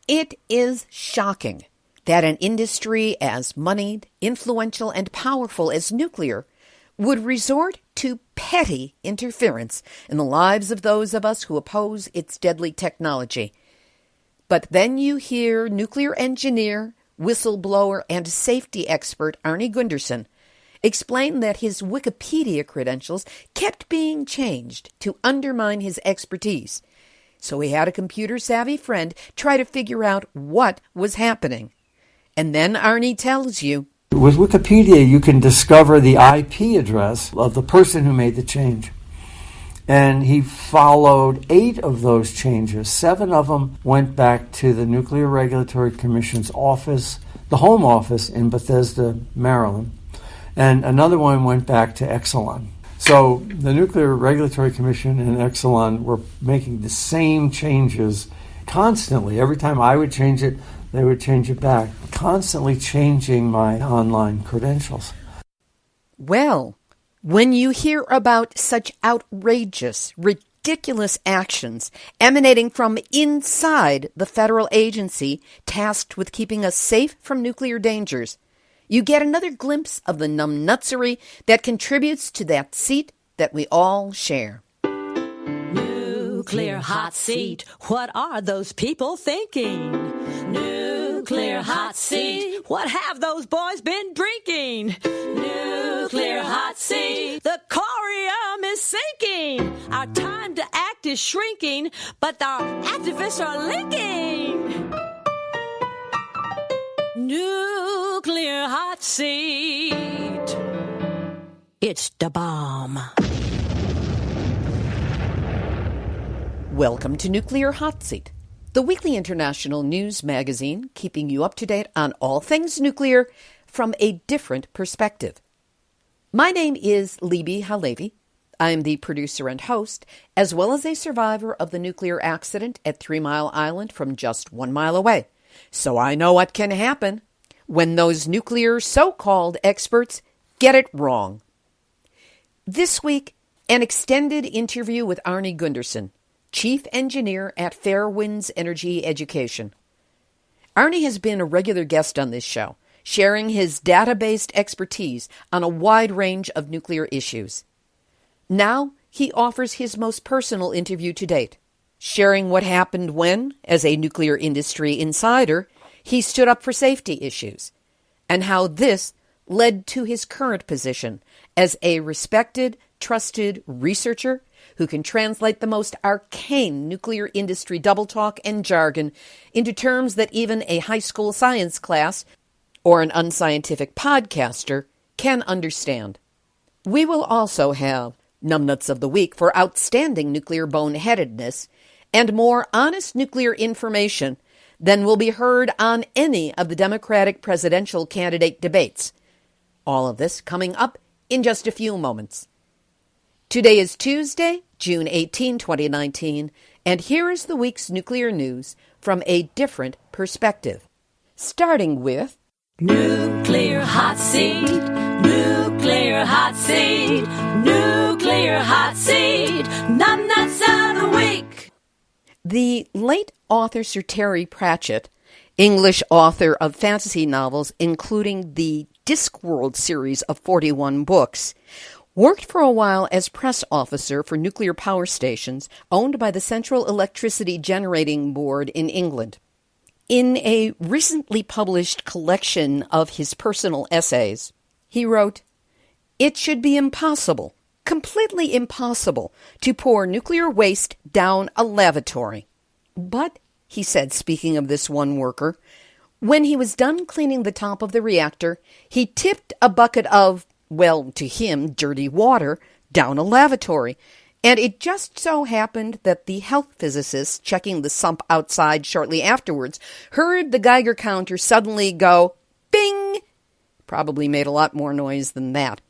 It is shocking that an industry as moneyed, influential, and powerful as nuclear would resort to petty interference in the lives of those of us who oppose its deadly technology. But then you hear nuclear engineer, whistleblower, and safety expert Arnie Gundersen explain that his Wikipedia credentials kept being changed to undermine his expertise. So he had a computer-savvy friend try to figure out what was happening. And then Arnie tells you, with Wikipedia, you can discover the IP address of the person who made the change. And he followed 8 of those changes. 7 of them went back to the Nuclear Regulatory Commission's office, the home office in Bethesda, Maryland. And another one went back to Exelon. So the Nuclear Regulatory Commission and Exelon were making the same changes constantly. Every time I would change it, they would change it back, constantly changing my online credentials. Well, when you hear about such outrageous, ridiculous actions emanating from inside the federal agency tasked with keeping us safe from nuclear dangers, you get another glimpse of the numbnutsery that contributes to that seat that we all share. Nuclear hot seat, what are those people thinking? Nuclear hot seat, what have those boys been drinking? Nuclear hot seat, the corium is sinking. Our time to act is shrinking, but our activists are linking. Nuclear hot seat, it's the bomb. Welcome to Nuclear Hot Seat, the weekly international news magazine keeping you up to date on all things nuclear from a different perspective. My name is Libbe HaLevy. I'm the producer and host, as well as a survivor of the nuclear accident at 3 Mile Island from just 1 mile away. So I know what can happen when those nuclear so-called experts get it wrong. This week, an extended interview with Arnie Gundersen, Chief Engineer at Fairwinds Energy Education. Arnie has been a regular guest on this show, sharing his data-based expertise on a wide range of nuclear issues. Now, he offers his most personal interview to date, sharing what happened when, as a nuclear industry insider, he stood up for safety issues, and how this led to his current position as a respected, trusted researcher who can translate the most arcane nuclear industry double talk and jargon into terms that even a high school science class or an unscientific podcaster can understand. We will also have Numbnuts of the Week for outstanding nuclear boneheadedness and more honest nuclear information than will be heard on any of the Democratic presidential candidate debates. All of this coming up in just a few moments. Today is Tuesday, June 18, 2019, and here is the week's nuclear news from a different perspective. Starting with Nuclear hot seat, nuclear hot seat, nuclear hot seat, numbnuts of the week. The late author Sir Terry Pratchett, English author of fantasy novels including the Discworld series of 41 books, worked for a while as press officer for nuclear power stations owned by the Central Electricity Generating Board in England. In a recently published collection of his personal essays, he wrote, "It should be impossible, completely impossible, to pour nuclear waste down a lavatory. But," he said, speaking of this one worker, "when he was done cleaning the top of the reactor, he tipped a bucket of, well, to him, dirty water down a lavatory. And it just so happened that the health physicists checking the sump outside shortly afterwards heard the Geiger counter suddenly go, bing! Probably made a lot more noise than that."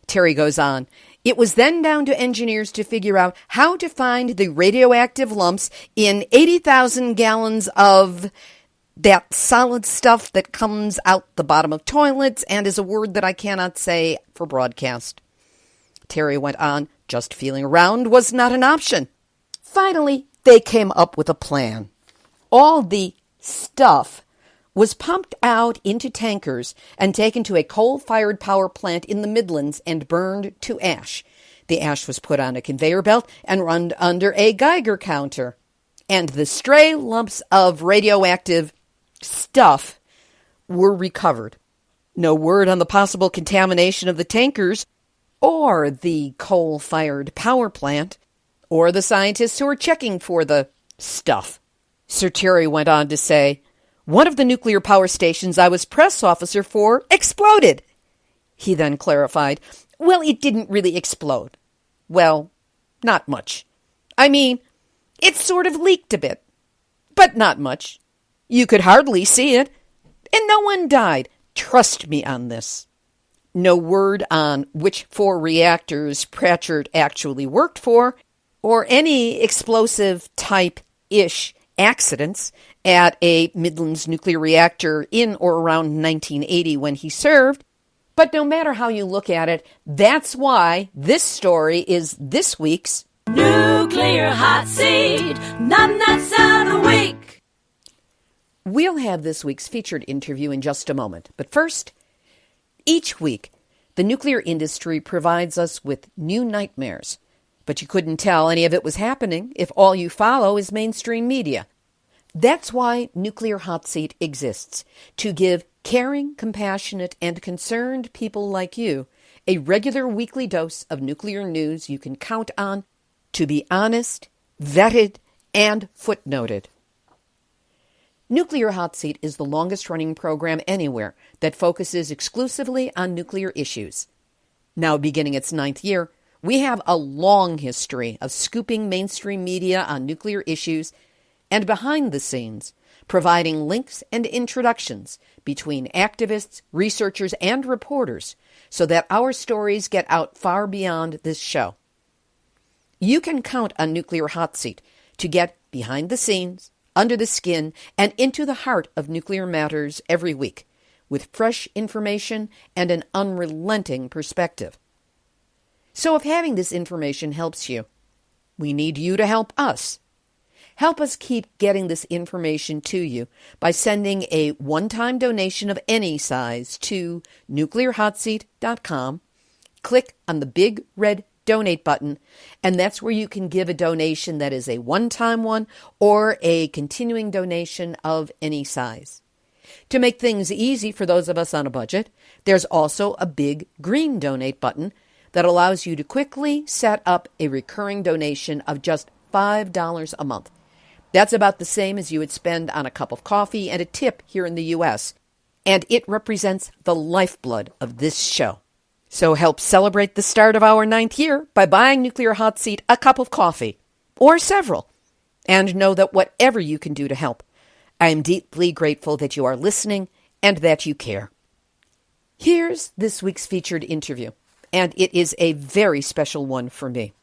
Terry goes on, "It was then down to engineers to figure out how to find the radioactive lumps in 80,000 gallons of that solid stuff that comes out the bottom of toilets and is a word that I cannot say for broadcast." Terry went on, "Just feeling around was not an option. Finally, they came up with a plan. All the stuff was pumped out into tankers and taken to a coal-fired power plant in the Midlands and burned to ash. The ash was put on a conveyor belt and run under a Geiger counter. And the stray lumps of radioactive stuff were recovered. No word on the possible contamination of the tankers or the coal-fired power plant or the scientists who were checking for the stuff. Sir Terry went on to say, "One of the nuclear power stations I was press officer for exploded." He then clarified, "Well, it didn't really explode." Well, not much. I mean, it sort of leaked a bit, but not much. You could hardly see it, and no one died. Trust me on this. No word on which 4 reactors Pratchett actually worked for, or any explosive-type-ish accidents at a Midlands nuclear reactor in or around 1980 when he served. But no matter how you look at it, that's why this story is this week's Nuclear Hot Seat Numbnuts of the Week. We'll have this week's featured interview in just a moment. But first, each week, the nuclear industry provides us with new nightmares. But you couldn't tell any of it was happening if all you follow is mainstream media. That's why Nuclear Hot Seat exists, to give caring, compassionate, and concerned people like you a regular weekly dose of nuclear news you can count on to be honest, vetted, and footnoted. Nuclear Hot Seat is the longest-running program anywhere that focuses exclusively on nuclear issues. Now beginning its 9th year, we have a long history of scooping mainstream media on nuclear issues and behind the scenes, providing links and introductions between activists, researchers, and reporters so that our stories get out far beyond this show. You can count on Nuclear Hot Seat to get behind the scenes, under the skin, and into the heart of nuclear matters every week, with fresh information and an unrelenting perspective. So if having this information helps you, we need you to help us. Help us keep getting this information to you by sending a one-time donation of any size to nuclearhotseat.com. Click on the big red donate button, and that's where you can give a donation that is a one-time one or a continuing donation of any size. To make things easy for those of us on a budget, there's also a big green donate button that allows you to quickly set up a recurring donation of just $5 a month. That's about the same as you would spend on a cup of coffee and a tip here in the U.S., and it represents the lifeblood of this show. So help celebrate the start of our 9th year by buying Nuclear Hot Seat a cup of coffee, or several, and know that whatever you can do to help, I am deeply grateful that you are listening and that you care. Here's this week's featured interview, and it is a very special one for me.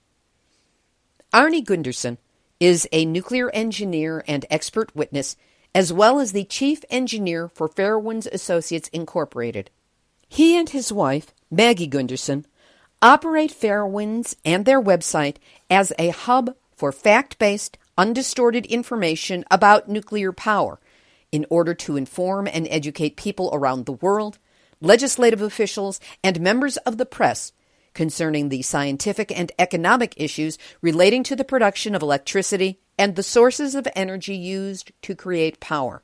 Arnie Gundersen is a nuclear engineer and expert witness, as well as the chief engineer for Fairewinds Associates Incorporated. He and his wife, Maggie Gundersen, operate Fairewinds and their website as a hub for fact-based, undistorted information about nuclear power in order to inform and educate people around the world, legislative officials, and members of the press concerning the scientific and economic issues relating to the production of electricity and the sources of energy used to create power.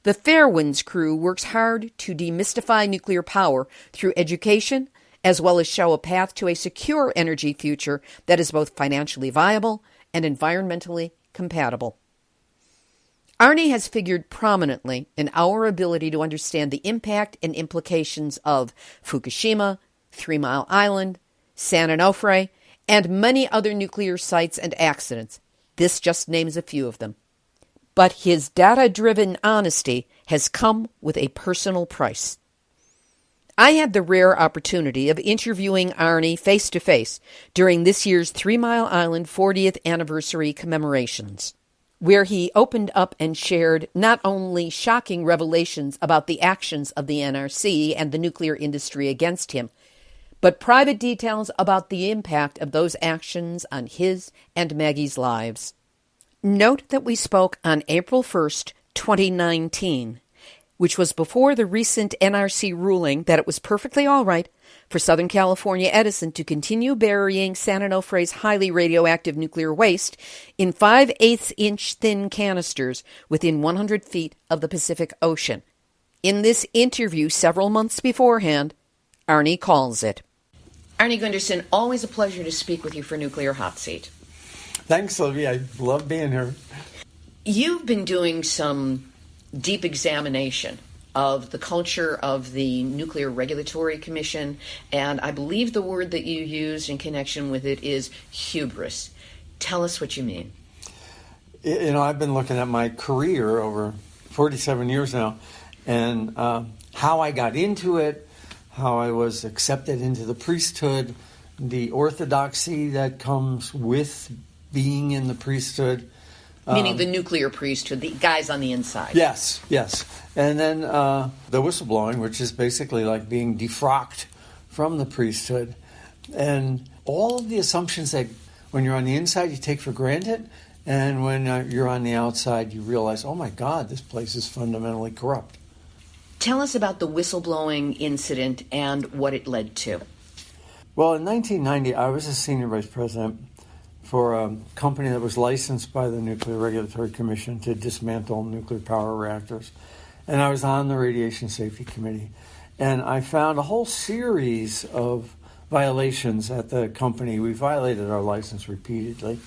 The Fairewinds crew works hard to demystify nuclear power through education, as well as show a path to a secure energy future that is both financially viable and environmentally compatible. Arnie has figured prominently in our ability to understand the impact and implications of Fukushima, 3 Mile Island, San Onofre, and many other nuclear sites and accidents. This just names a few of them. But his data-driven honesty has come with a personal price. I had the rare opportunity of interviewing Arnie face-to-face during this year's 3 Mile Island 40th anniversary commemorations, where he opened up and shared not only shocking revelations about the actions of the NRC and the nuclear industry against him, but private details about the impact of those actions on his and Maggie's lives. Note that we spoke on April 1st, 2019, which was before the recent NRC ruling that it was perfectly all right for Southern California Edison to continue burying San Onofre's highly radioactive nuclear waste in 5/8-inch thin canisters within 100 feet of the Pacific Ocean. In this interview several months beforehand, Arnie calls it. Arnie Gundersen, always a pleasure to speak with you for Nuclear Hot Seat. Thanks, Libby. I love being here. You've been doing some deep examination of the culture of the Nuclear Regulatory Commission, and I believe the word that you used in connection with it is hubris. Tell us what you mean. You know, I've been looking at my career over 47 years now, and how I got into it, how I was accepted into the priesthood, the orthodoxy that comes with being in the priesthood. Meaning the nuclear priesthood, the guys on the inside. Yes. And then the whistleblowing, which is basically like being defrocked from the priesthood. And all of the assumptions that when you're on the inside you take for granted, and when you're on the outside you realize, oh my God, this place is fundamentally corrupt. Tell us about the whistleblowing incident and what it led to. Well, in 1990, I was a senior vice president for a company that was licensed by the Nuclear Regulatory Commission to dismantle nuclear power reactors. And I was on the Radiation Safety Committee. And I found a whole series of violations at the company. We violated our license repeatedly.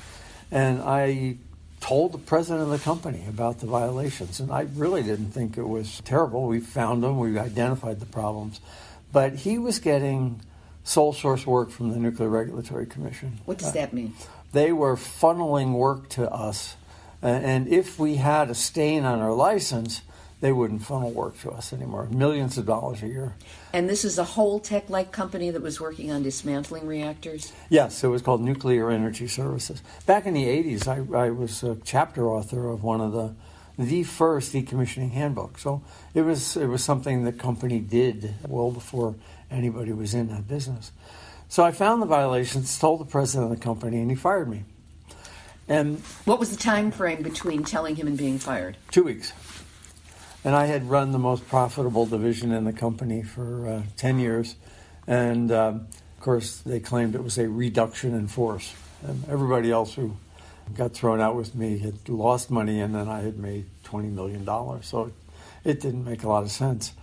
And I told the president of the company about the violations. And I really didn't think it was terrible. We found them. We identified the problems. But he was getting sole source work from the Nuclear Regulatory Commission. What does that mean? They were funneling work to us, and if we had a stain on our license, they wouldn't funnel work to us anymore. Millions of dollars a year. And this is a whole tech-like company that was working on dismantling reactors? Yes, it was called Nuclear Energy Services. Back in the 80s, I was a chapter author of one of the first decommissioning handbook. So it was something the company did well before anybody was in that business. So I found the violations, told the president of the company, and he fired me. And what was the time frame between telling him and being fired? 2 weeks. And I had run the most profitable division in the company for 10 years. And, of course, they claimed it was a reduction in force. And everybody else who got thrown out with me had lost money, and then I had made $20 million. So it didn't make a lot of sense.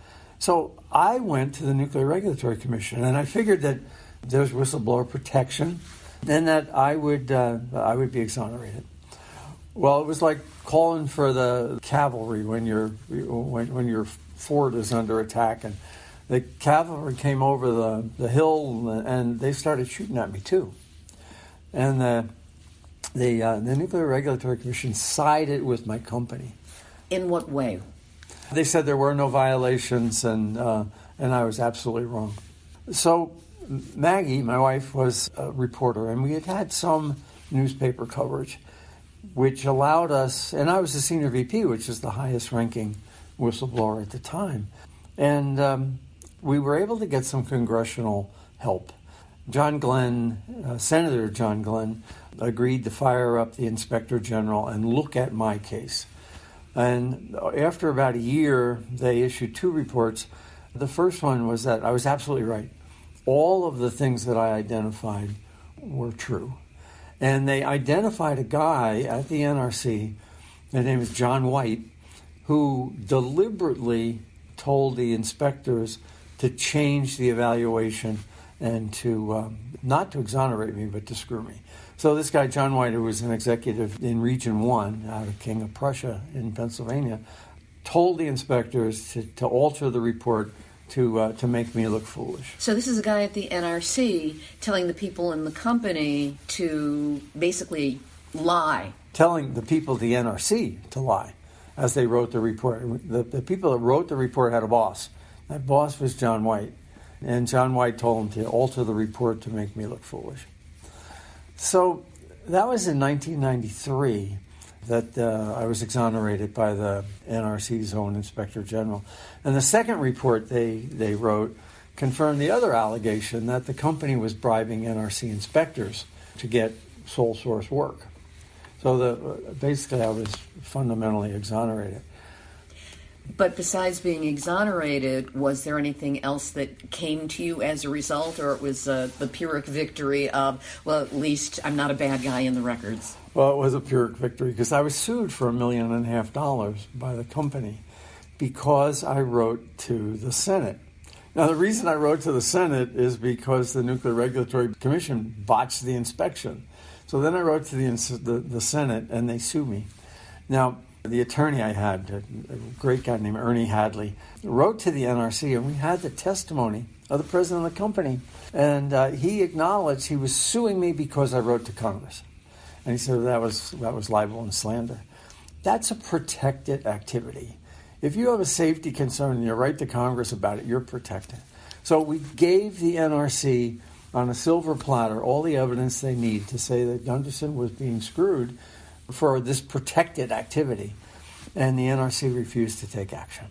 So I went to the Nuclear Regulatory Commission, and I figured that there's whistleblower protection, and that I would be exonerated. Well, it was like calling for the cavalry when your fort is under attack, and the cavalry came over the hill and they started shooting at me too. And the Nuclear Regulatory Commission sided with my company. In what way? They said there were no violations, and I was absolutely wrong. So Maggie, my wife, was a reporter, and we had some newspaper coverage, which allowed us, and I was the senior VP, which is the highest ranking whistleblower at the time, and we were able to get some congressional help. John Glenn, Senator John Glenn, agreed to fire up the Inspector General and look at my case. And after about a year, they issued 2 reports. The first one was that I was absolutely right. All of the things that I identified were true. And they identified a guy at the NRC, his name is John White, who deliberately told the inspectors to change the evaluation and to not to exonerate me, but to screw me. So this guy, John White, who was an executive in Region 1 out of King of Prussia in Pennsylvania, told the inspectors to alter the report to make me look foolish. So this is a guy at the NRC telling the people in the company to basically lie. Telling the people at the NRC to lie as they wrote the report. The people that wrote the report had a boss. That boss was John White. And John White told him to alter the report to make me look foolish. So that was in 1993 that I was exonerated by the NRC's own Inspector General. And the second report they wrote confirmed the other allegation that the company was bribing NRC inspectors to get sole source work. So basically I was fundamentally exonerated. But besides being exonerated, was there anything else that came to you as a result, or it was the Pyrrhic victory of, well, at least I'm not a bad guy in the records? Well, it was a Pyrrhic victory because I was sued for $1.5 million by the company because I wrote to the Senate. Now, the reason I wrote to the Senate is because the Nuclear Regulatory Commission botched the inspection. So then I wrote to the Senate, and they sued me. Now, the attorney I had, a great guy named Arnie Hadley, wrote to the NRC, and we had the testimony of the president of the company. And he acknowledged he was suing me because I wrote to Congress. And he said that was libel and slander. That's a protected activity. If you have a safety concern and you write to Congress about it, you're protected. So we gave the NRC on a silver platter all the evidence they need to say that Gundersen was being screwed for this protected activity, and the NRC refused to take action.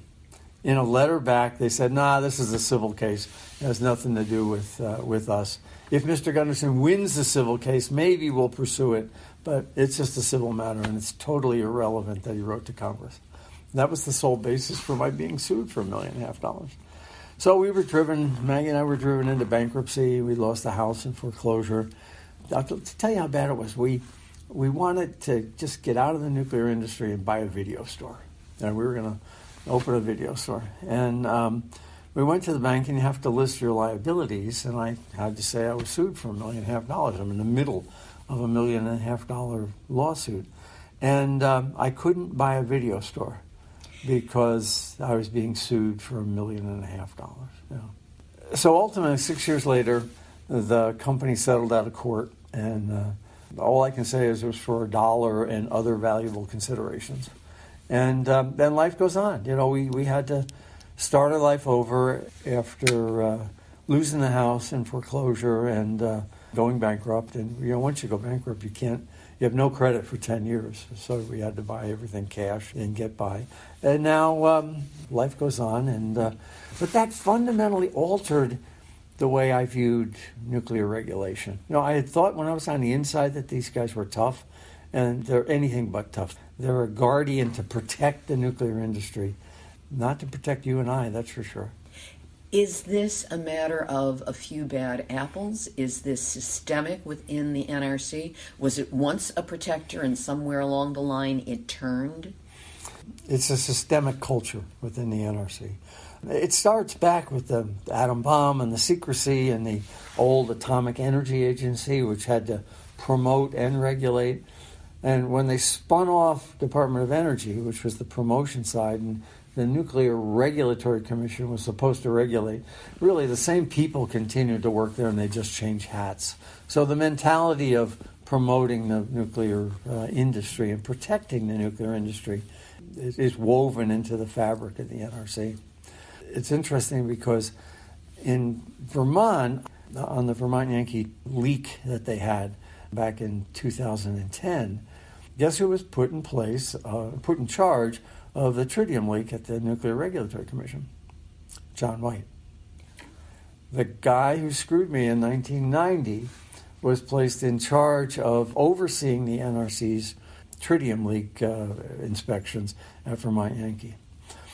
In a letter back, they said, "Nah, this is a civil case. It has nothing to do with us. If Mr. Gundersen wins the civil case, maybe we'll pursue it, but it's just a civil matter, and it's totally irrelevant that he wrote to Congress." That was the sole basis for my being sued for $1.5 million. So we were Maggie and I were driven into bankruptcy. We lost the house in foreclosure. To tell you how bad it was, we wanted to just get out of the nuclear industry and buy a video store. And we were going to open a video store. And we went to the bank, and you have to list your liabilities. And I had to say I was sued for $1.5 million. I'm in the middle of $1.5 million lawsuit. And I couldn't buy a video store because I was being sued for $1.5 million. Yeah. So ultimately, 6 years later, the company settled out of court, and all I can say is it was for $1 and other valuable considerations. And then life goes on. You know, we had to start our life over after losing the house in foreclosure and going bankrupt. And, you know, once you go bankrupt, you have no credit for 10 years. So we had to buy everything cash and get by. And now life goes on. And but that fundamentally altered the way I viewed nuclear regulation. You know, I had thought when I was on the inside that these guys were tough, and they're anything but tough. They're a guardian to protect the nuclear industry, not to protect you and I, that's for sure. Is this a matter of a few bad apples? Is this systemic within the NRC? Was it once a protector and somewhere along the line it turned? It's a systemic culture within the NRC. It starts back with the atom bomb and the secrecy and the old Atomic Energy Agency, which had to promote and regulate. And when they spun off Department of Energy, which was the promotion side, and the Nuclear Regulatory Commission was supposed to regulate, really the same people continued to work there, and they just changed hats. So the mentality of promoting the nuclear industry and protecting the nuclear industry is woven into the fabric of the NRC. It's interesting because in Vermont, on the Vermont Yankee leak that they had back in 2010, guess who was put in charge of the tritium leak at the Nuclear Regulatory Commission? John White. The guy who screwed me in 1990 was placed in charge of overseeing the NRC's tritium leak inspections at Vermont Yankee.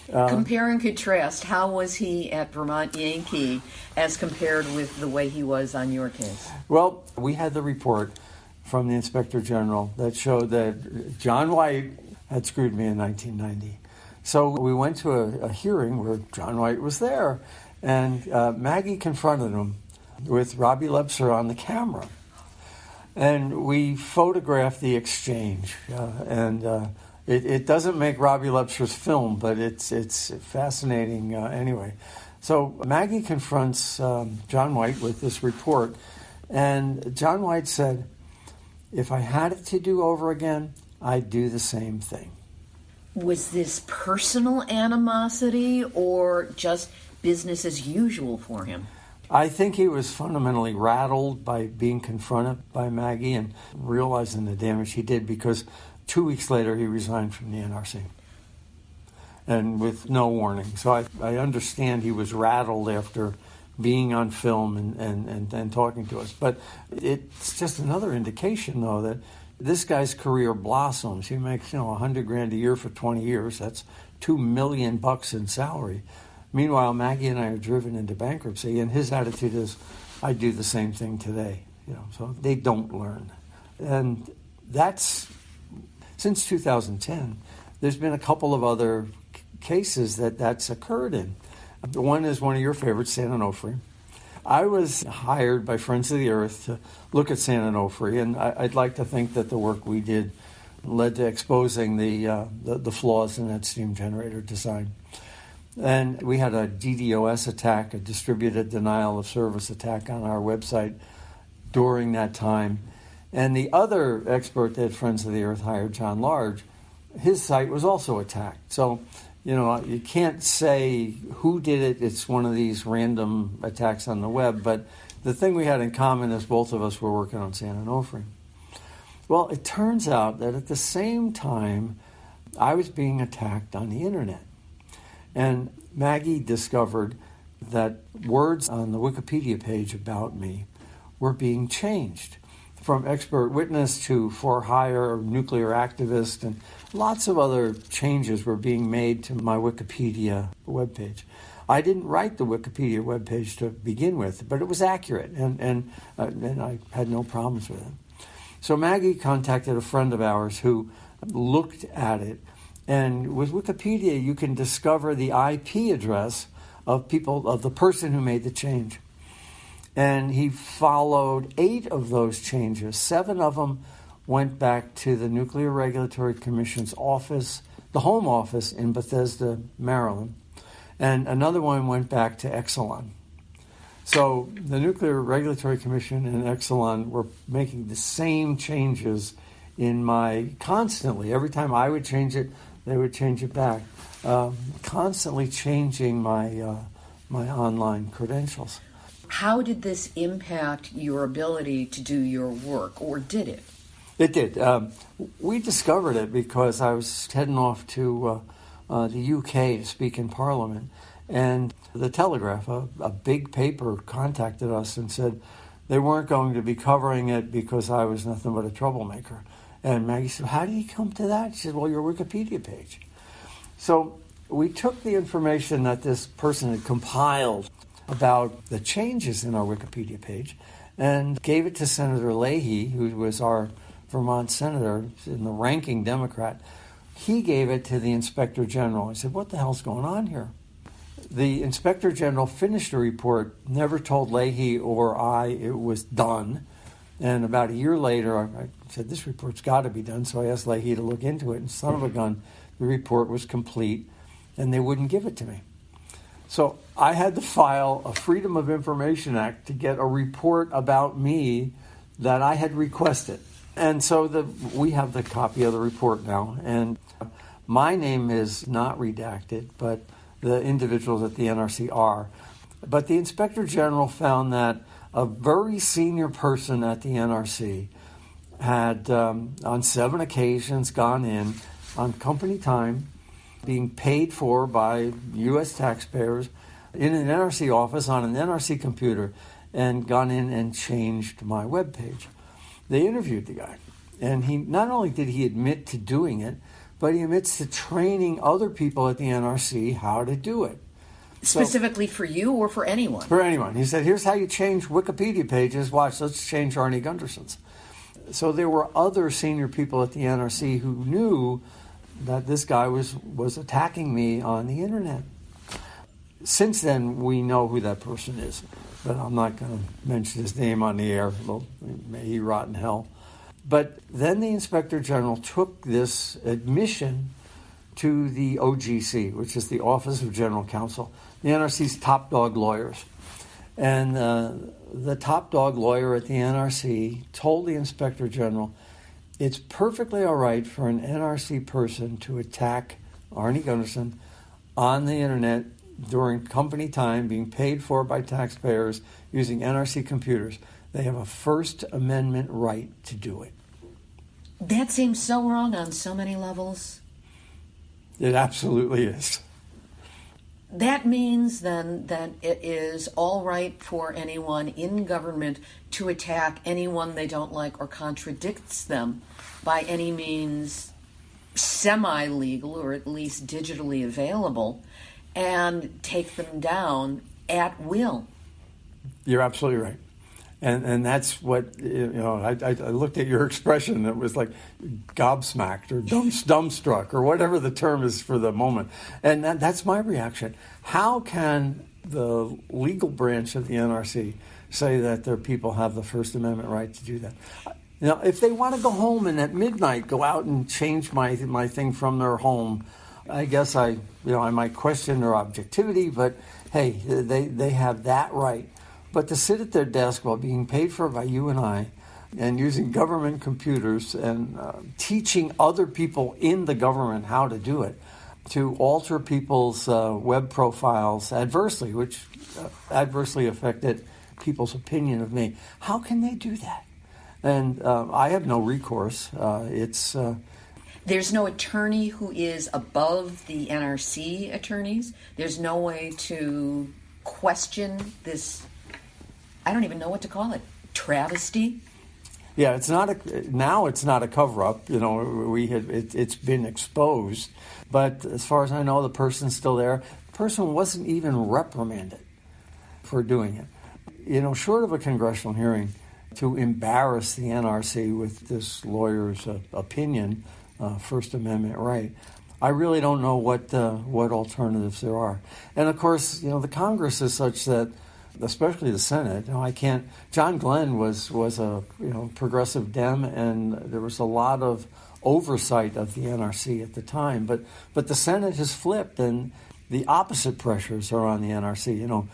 Compare and contrast. How was he at Vermont Yankee as compared with the way he was on your case? Well, we had the report from the Inspector General that showed that John White had screwed me in 1990. So we went to a hearing where John White was there, and Maggie confronted him with Robbie Lebser on the camera. And we photographed the exchange, It doesn't make Robbie Lebser's film, but it's fascinating anyway. So Maggie confronts John White with this report, and John White said, "If I had it to do over again, I'd do the same thing." Was this personal animosity or just business as usual for him? I think he was fundamentally rattled by being confronted by Maggie and realizing the damage he did, because 2 weeks later, he resigned from the NRC, and with no warning. So I understand he was rattled after being on film and talking to us. But it's just another indication, though, that This guy's career blossoms. He makes, $100,000 a year for 20 years. That's $2 million in salary. Meanwhile, Maggie and I are driven into bankruptcy, and his attitude is, I do the same thing today. So they don't learn. And that's, since 2010, there's been a couple of other cases that's occurred in. One is one of your favorites, San Onofre. I was hired by Friends of the Earth to look at San Onofre, and I'd like to think that the work we did led to exposing the flaws in that steam generator design. And we had a DDoS attack, a distributed denial of service attack on our website during that time. And the other expert that Friends of the Earth hired, John Large, his site was also attacked. So, you can't say who did it. It's one of these random attacks on the web. But the thing we had in common is both of us were working on San Onofre. Well, it turns out that at the same time, I was being attacked on the internet. And Maggie discovered that words on the Wikipedia page about me were being changed from expert witness to for hire, nuclear activist, and lots of other changes were being made to my Wikipedia webpage. I didn't write the Wikipedia webpage to begin with, but it was accurate, and I had no problems with it. So Maggie contacted a friend of ours who looked at it. And with Wikipedia, you can discover the IP address of the person who made the change. And he followed 8 of those changes. 7 of them went back to the Nuclear Regulatory Commission's office, the home office in Bethesda, Maryland. And another one went back to Exelon. So the Nuclear Regulatory Commission and Exelon were making the same changes constantly. Every time I would change it, they would change it back, constantly changing my online credentials. How did this impact your ability to do your work, or did it? It did. We discovered it because I was heading off to the UK to speak in Parliament, and the Telegraph, a big paper, contacted us and said they weren't going to be covering it because I was nothing but a troublemaker. And Maggie said, how did you come to that? She said, well, your Wikipedia page. So we took the information that this person had compiled about the changes in our Wikipedia page and gave it to Senator Leahy, who was our Vermont senator and the ranking Democrat. He gave it to the Inspector General. He said, what the hell's going on here? The Inspector General finished the report, never told Leahy or I it was done. And about a year later, I said, this report's got to be done. So I asked Leahy to look into it. And son of a gun, the report was complete, and they wouldn't give it to me. So I had to file a Freedom of Information Act to get a report about me that I had requested. And so we have the copy of the report now. And my name is not redacted, but the individuals at the NRC are. But the Inspector General found that a very senior person at the NRC had, on 7 occasions, gone in on company time, being paid for by U.S. taxpayers in an NRC office on an NRC computer, and gone in and changed my webpage. They interviewed the guy, and he not only did he admit to doing it, but he admits to training other people at the NRC how to do it. Specifically for you or for anyone? For anyone. He said, here's how you change Wikipedia pages. Watch, let's change Arnie Gundersen's. So there were other senior people at the NRC who knew that this guy was attacking me on the internet. Since then, we know who that person is, but I'm not going to mention his name on the air. Well, may he rot in hell. But then the Inspector General took this admission to the OGC, which is the Office of General Counsel, the NRC's top dog lawyers. And the top dog lawyer at the NRC told the Inspector General, it's perfectly all right for an NRC person to attack Arnie Gundersen on the internet during company time, being paid for by taxpayers using NRC computers. They have a First Amendment right to do it. That seems so wrong on so many levels. It absolutely is. That means then that it is all right for anyone in government to attack anyone they don't like or contradicts them by any means semi-legal or at least digitally available, and take them down at will. You're absolutely right. And that's what, I looked at your expression, it was like gobsmacked or dumbstruck or whatever the term is for the moment. And that's my reaction. How can the legal branch of the NRC say that their people have the First Amendment right to do that? If they want to go home and at midnight go out and change my thing from their home, I guess I might question their objectivity, but hey, they have that right. But to sit at their desk while being paid for by you and I, and using government computers and teaching other people in the government how to do it, to alter people's web profiles adversely, which adversely affected people's opinion of me. How can they do that? And I have no recourse. There's no attorney who is above the NRC attorneys. There's no way to question this, I don't even know what to call it, travesty? Yeah, it's not a cover-up. It's been exposed. But as far as I know, the person's still there. The person wasn't even reprimanded for doing it. Short of a congressional hearing, to embarrass the NRC with this lawyer's opinion, First Amendment right, I really don't know what alternatives there are. And of course, the Congress is such that, especially the Senate, John Glenn was a progressive Dem, and there was a lot of oversight of the NRC at the time. But the Senate has flipped, and the opposite pressures are on the NRC.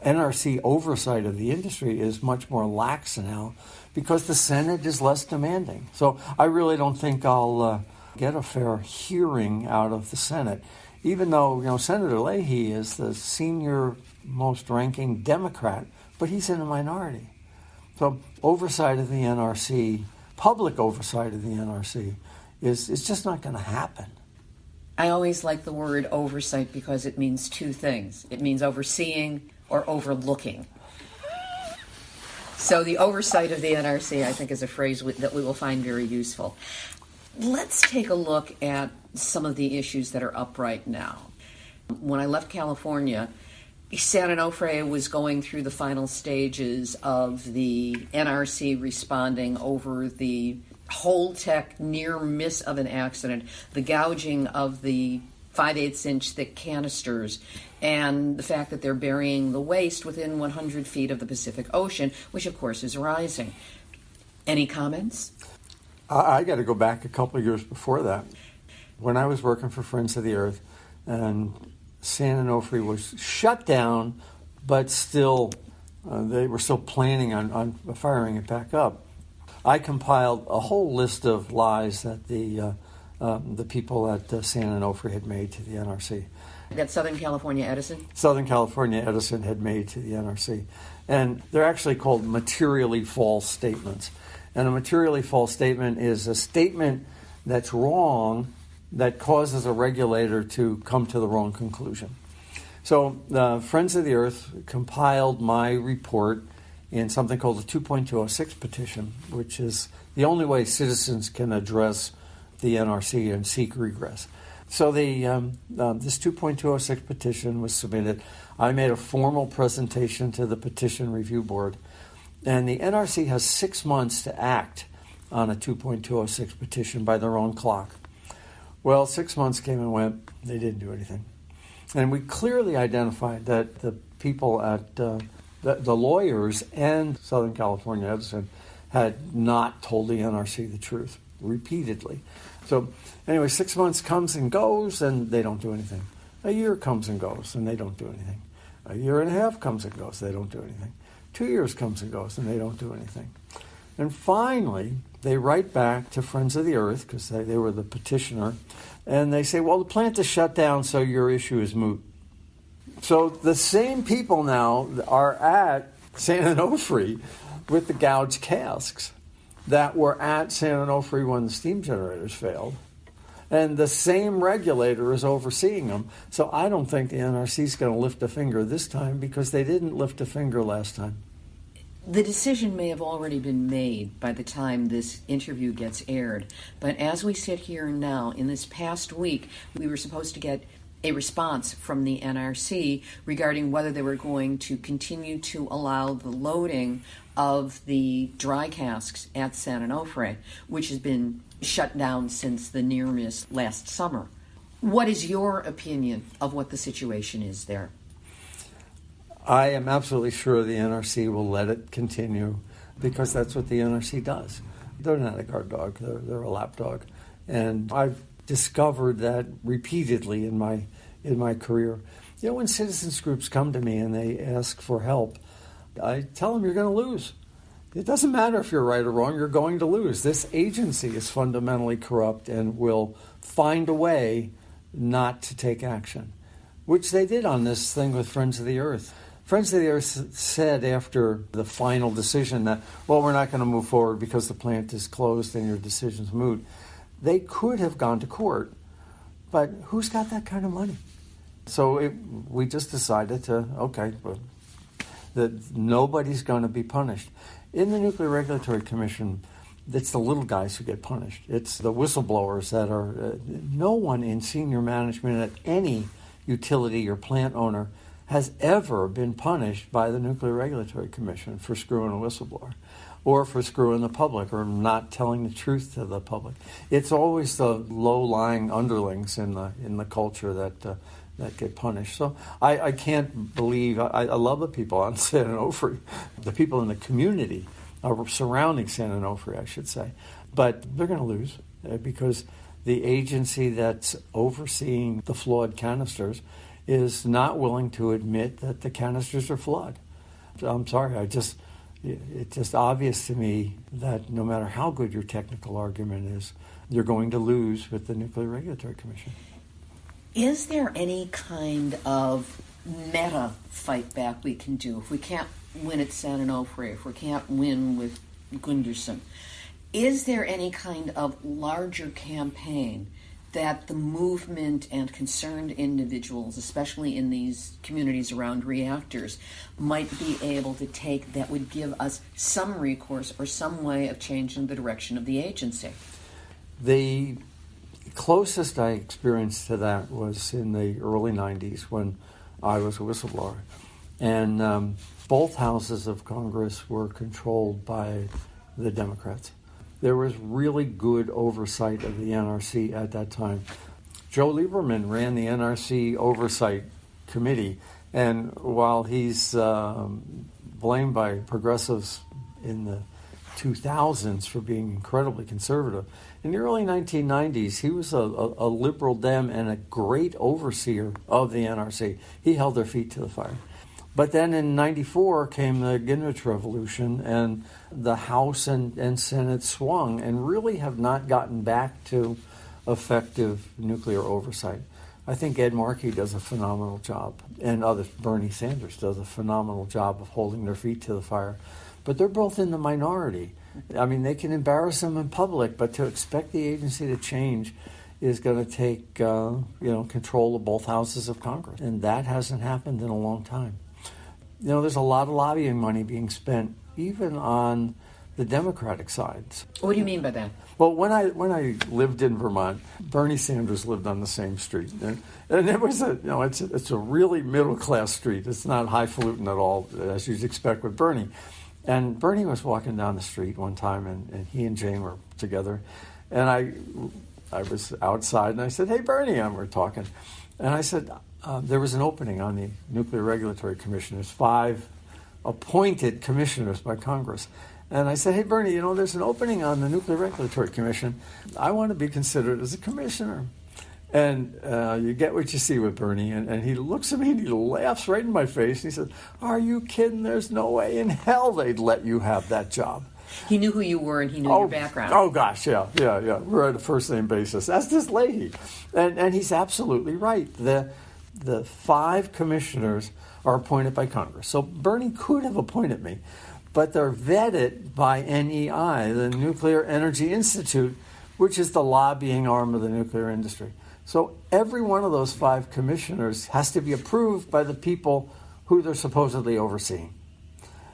NRC oversight of the industry is much more lax now because the Senate is less demanding. So I really don't think I'll get a fair hearing out of the Senate, even though Senator Leahy is the senior most ranking Democrat, but he's in a minority. So oversight of the NRC, public oversight of the NRC, is just not going to happen. I always like the word oversight because it means two things. It means overseeing or overlooking. So the oversight of the NRC, I think, is a phrase that we will find very useful. Let's take a look at some of the issues that are up right now. When I left California, San Onofre was going through the final stages of the NRC responding over the Holtec near miss of an accident, the gouging of the 5/8 inch thick canisters, and the fact that they're burying the waste within 100 feet of the Pacific Ocean, which of course is rising. Any comments? I got to go back a couple of years before that. When I was working for Friends of the Earth, and San Onofre was shut down, but still, they were still planning on firing it back up. I compiled a whole list of lies that the people at San Onofre had made to the NRC. That Southern California Edison? Southern California Edison had made to the NRC. And they're actually called materially false statements. And a materially false statement is a statement that's wrong that causes a regulator to come to the wrong conclusion. So Friends of the Earth compiled my report in something called the 2.206 petition, which is the only way citizens can address the NRC and seek regress. So this 2.206 petition was submitted. I made a formal presentation to the Petition Review Board, and the NRC has 6 months to act on a 2.206 petition by their own clock. Well, 6 months came and went. They didn't do anything. And we clearly identified that the people at the lawyers and Southern California Edison had not told the NRC the truth repeatedly. So anyway, 6 months comes and goes, and they don't do anything. A year comes and goes, and they don't do anything. A year and a half comes and goes, they don't do anything. 2 years comes and goes, and they don't do anything. And finally, they write back to Friends of the Earth, because they were the petitioner, and they say, well, the plant is shut down, so your issue is moot. So the same people now are at San Onofre with the gouged casks that were at San Onofre when the steam generators failed. And the same regulator is overseeing them. So I don't think the NRC is going to lift a finger this time because they didn't lift a finger last time. The decision may have already been made by the time this interview gets aired. But as we sit here now, in this past week, we were supposed to get a response from the NRC regarding whether they were going to continue to allow the loading of the dry casks at San Onofre, which has been shut down since the near miss last summer. What is your opinion of what the situation is there? I am absolutely sure the NRC will let it continue because that's what the NRC does. They're not a guard dog, they're a lapdog. And I've discovered that repeatedly in my career. You know, when citizens groups come to me and they ask for help, I tell them you're going to lose. It doesn't matter if you're right or wrong, you're going to lose. This agency is fundamentally corrupt and will find a way not to take action, which they did on this thing with Friends of the Earth. Friends of the Earth said after the final decision that, well, we're not going to move forward because the plant is closed and your decision's moot. They could have gone to court, but who's got that kind of money? So we just decided that nobody's going to be punished. In the Nuclear Regulatory Commission, it's the little guys who get punished. It's the whistleblowers that are, no one in senior management at any utility or plant owner has ever been punished by the Nuclear Regulatory Commission for screwing a whistleblower or for screwing the public or not telling the truth to the public. It's always the low-lying underlings in the culture that get punished. So I can't believe, I love the people on San Onofre, the people in the community surrounding San Onofre, I should say. But they're going to lose because the agency that's overseeing the flawed canisters is not willing to admit that the canisters are flawed. I'm sorry, it's just obvious to me that no matter how good your technical argument is, you're going to lose with the Nuclear Regulatory Commission. Is there any kind of meta fight back we can do if we can't win at Santa Onofre, if we can't win with Gundersen? Is there any kind of larger campaign that the movement and concerned individuals, especially in these communities around reactors, might be able to take that would give us some recourse or some way of changing the direction of the agency? The closest I experienced to that was in the early 90s when I was a whistleblower. And both houses of Congress were controlled by the Democrats. There was really good oversight of the NRC at that time. Joe Lieberman ran the NRC Oversight Committee, and while he's blamed by progressives in the 2000s for being incredibly conservative, in the early 1990s, he was a liberal Dem and a great overseer of the NRC. He held their feet to the fire. But then in 94 came the Gingrich Revolution, and the House and Senate swung and really have not gotten back to effective nuclear oversight. I think Ed Markey does a phenomenal job, and Bernie Sanders does a phenomenal job of holding their feet to the fire. But they're both in the minority. I mean, they can embarrass them in public, but to expect the agency to change is going to take control of both houses of Congress, and that hasn't happened in a long time. You know, there's a lot of lobbying money being spent, even on the Democratic sides. What do you mean by that? Well, when I lived in Vermont, Bernie Sanders lived on the same street, and it was it's a really middle class street. It's not highfalutin at all, as you'd expect with Bernie. And Bernie was walking down the street one time, and he and Jane were together, and I was outside, and I said, "Hey, Bernie," and we're talking, and I said, there was an opening on the Nuclear Regulatory Commission. There's 5 appointed commissioners by Congress. And I said, "Hey, Bernie, there's an opening on the Nuclear Regulatory Commission. I want to be considered as a commissioner." And you get what you see with Bernie. And he looks at me and he laughs right in my face. And he says, "Are you kidding? There's no way in hell they'd let you have that job." He knew who you were and he knew your background. Oh, gosh, yeah. We're at a first-name basis. That's this lady. And he's absolutely right. The 5 commissioners are appointed by Congress. So Bernie could have appointed me, but they're vetted by NEI, the Nuclear Energy Institute, which is the lobbying arm of the nuclear industry. So every one of those 5 commissioners has to be approved by the people who they're supposedly overseeing.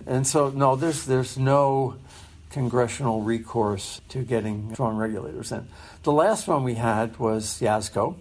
And so, no, there's no congressional recourse to getting strong regulators in. The last one we had was Yazko.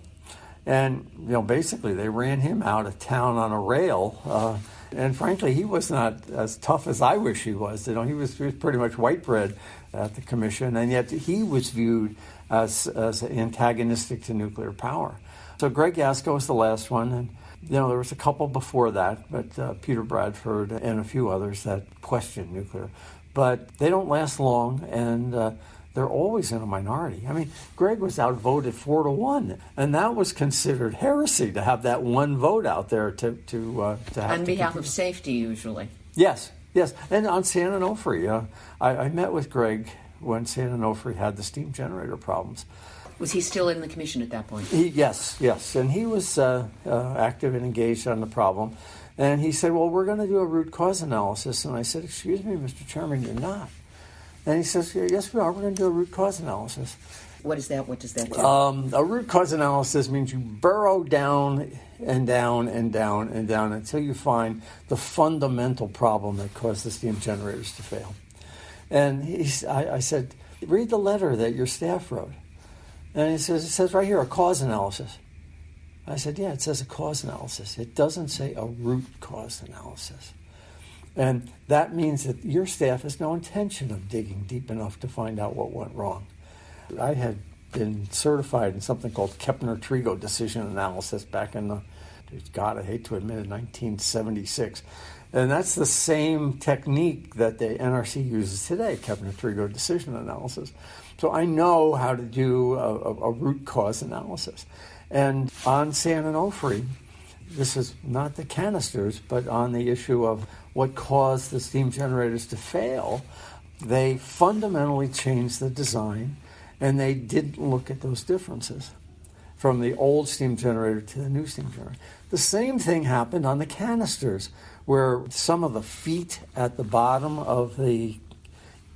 And, basically they ran him out of town on a rail. And frankly, he was not as tough as I wish he was. He was pretty much white bread at the commission, and yet he was viewed as antagonistic to nuclear power. So Greg Yazko was the last one, and there was a couple before that, but Peter Bradford and a few others that questioned nuclear. But they don't last long, and they're always in a minority. I mean, Greg was outvoted 4-1, and that was considered heresy to have that one vote out there to have on behalf of safety, usually. Yes, and on San Onofre, I met with Greg when San Onofre had the steam generator problems. Was he still in the commission at that point? Yes, and he was active and engaged on the problem. And he said, well, we're going to do a root cause analysis. And I said, excuse me, Mr. Chairman, you're not. And he says, yes, we are. We're going to do a root cause analysis. What is that? What does that do? A root cause analysis means you burrow down and down and down and down until you find the fundamental problem that caused the steam generators to fail. And I said, read the letter that your staff wrote. And he says, it says right here, a cause analysis. I said, yeah, it says a cause analysis. It doesn't say a root cause analysis. And that means that your staff has no intention of digging deep enough to find out what went wrong. I had been certified in something called Kepner-Trigo decision analysis back in I hate to admit it, 1976. And that's the same technique that the NRC uses today, Kepner-Trigo decision analysis. So I know how to do a root cause analysis. And on San Onofre, this is not the canisters, but on the issue of what caused the steam generators to fail, they fundamentally changed the design, and they didn't look at those differences from the old steam generator to the new steam generator. The same thing happened on the canisters, where some of the feet at the bottom of the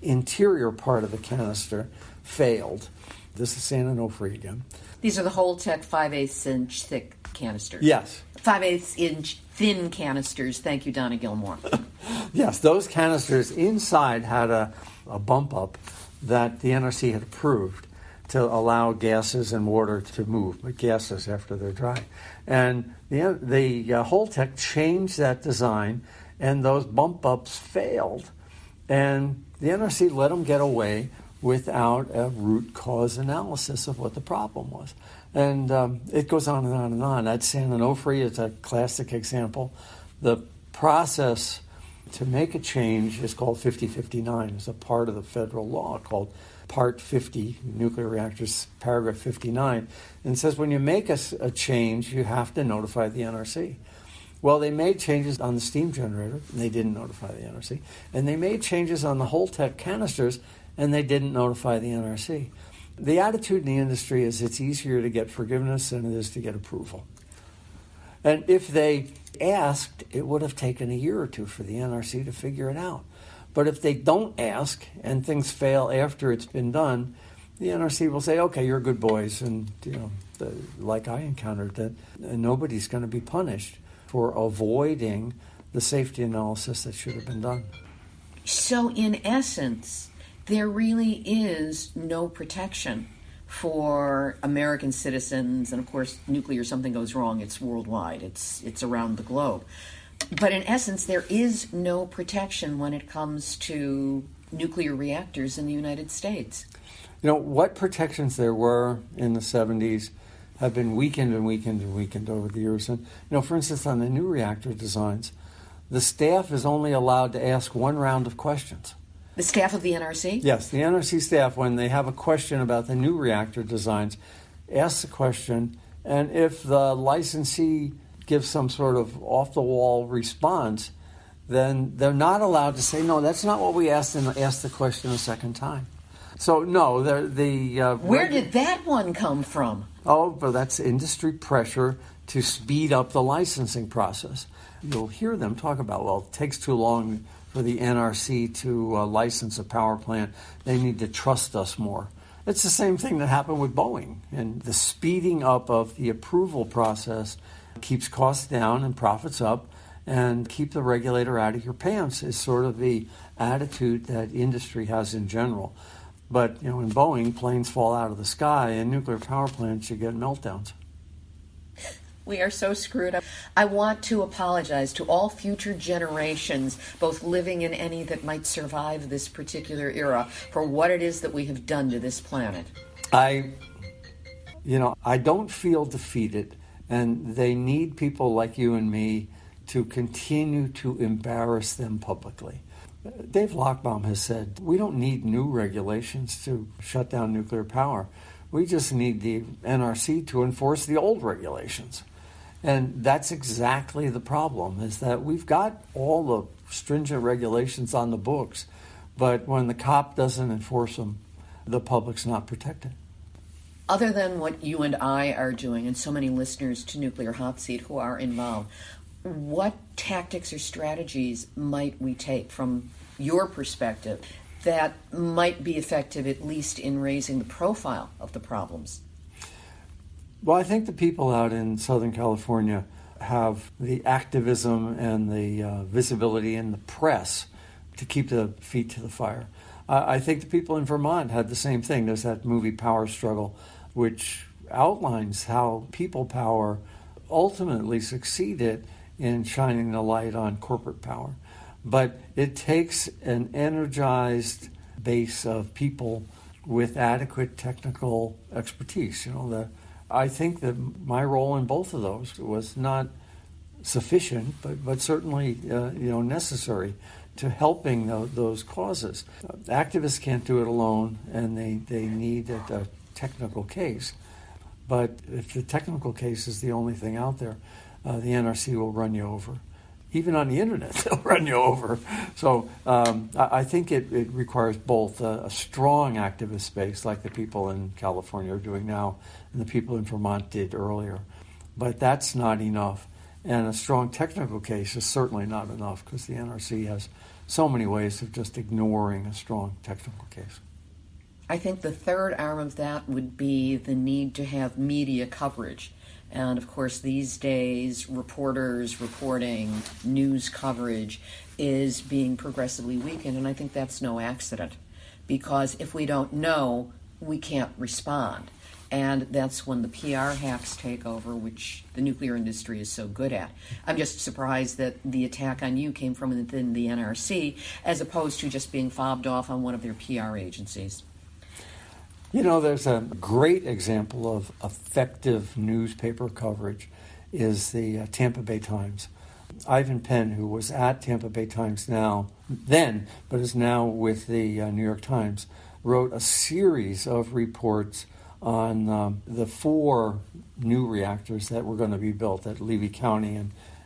interior part of the canister failed. This is San Onofre again. These are the Holtec 5/8 inch thick canisters. Yes. 5/8 inch thin canisters. Thank you, Donna Gilmore. Yes, those canisters inside had a bump up that the NRC had approved to allow gases and water to move, but gases after they're dry. And the Holtec changed that design, and those bump ups failed. And the NRC let them get away without a root cause analysis of what the problem was. And it goes on and on and on. At San Onofre is a classic example. The process to make a change is called 5059. It's a part of the federal law called Part 50, nuclear reactors, paragraph 59. And it says when you make a change, you have to notify the NRC. Well, they made changes on the steam generator, and they didn't notify the NRC. And they made changes on the Holtec canisters, and they didn't notify the NRC. The attitude in the industry is it's easier to get forgiveness than it is to get approval. And if they asked, it would have taken a year or two for the NRC to figure it out. But if they don't ask and things fail after it's been done, the NRC will say, okay, you're good boys. And, like I encountered, that nobody's going to be punished for avoiding the safety analysis that should have been done. So in essence, there really is no protection for American citizens, and of course, nuclear, something goes wrong, it's worldwide, it's around the globe. But in essence, there is no protection when it comes to nuclear reactors in the United States. What protections there were in the 70s have been weakened and weakened and weakened over the years. And, for instance, on the new reactor designs, the staff is only allowed to ask one round of questions. The staff of the NRC? Yes, the NRC staff, when they have a question about the new reactor designs, asks the question, and if the licensee gives some sort of off-the-wall response, then they're not allowed to say, no, that's not what we asked, and ask the question a second time. So, no, where did that one come from? Oh, but that's industry pressure to speed up the licensing process. You'll hear them talk about, well, it takes too long for the NRC to license a power plant. They need to trust us more. It's the same thing that happened with Boeing. And the speeding up of the approval process keeps costs down and profits up, and keep the regulator out of your pants is sort of the attitude that industry has in general. But, in Boeing, planes fall out of the sky, and nuclear power plants, you get meltdowns. We are so screwed up. I want to apologize to all future generations, both living and any that might survive this particular era, for what it is that we have done to this planet. I don't feel defeated, and they need people like you and me to continue to embarrass them publicly. Dave Lochbaum has said, we don't need new regulations to shut down nuclear power. We just need the NRC to enforce the old regulations. And that's exactly the problem, is that we've got all the stringent regulations on the books, but when the cop doesn't enforce them, the public's not protected. Other than what you and I are doing, and so many listeners to Nuclear Hot Seat who are involved, what tactics or strategies might we take from your perspective that might be effective, at least in raising the profile of the problems? Well, I think the people out in Southern California have the activism and the visibility in the press to keep the feet to the fire. I think the people in Vermont had the same thing. There's that movie Power Struggle, which outlines how people power ultimately succeeded in shining the light on corporate power. But it takes an energized base of people with adequate technical expertise. I think that my role in both of those was not sufficient, but certainly necessary to helping those causes. Activists can't do it alone, and they need a technical case. But if the technical case is the only thing out there, the NRC will run you over. Even on the internet, they'll run you over. So I think it requires both a strong activist space, like the people in California are doing now, and the people in Vermont did earlier. But that's not enough. And a strong technical case is certainly not enough, because the NRC has so many ways of just ignoring a strong technical case. I think the third arm of that would be the need to have media coverage. And of course, these days, reporters reporting, news coverage is being progressively weakened, and I think that's no accident. Because if we don't know, we can't respond. And that's when the PR hacks take over, which the nuclear industry is so good at. I'm just surprised that the attack on you came from within the NRC, as opposed to just being fobbed off on one of their PR agencies. There's a great example of effective newspaper coverage is the Tampa Bay Times. Ivan Penn, who was at Tampa Bay Times then, but is now with the New York Times, wrote a series of reports on the 4 new reactors that were going to be built at Levy County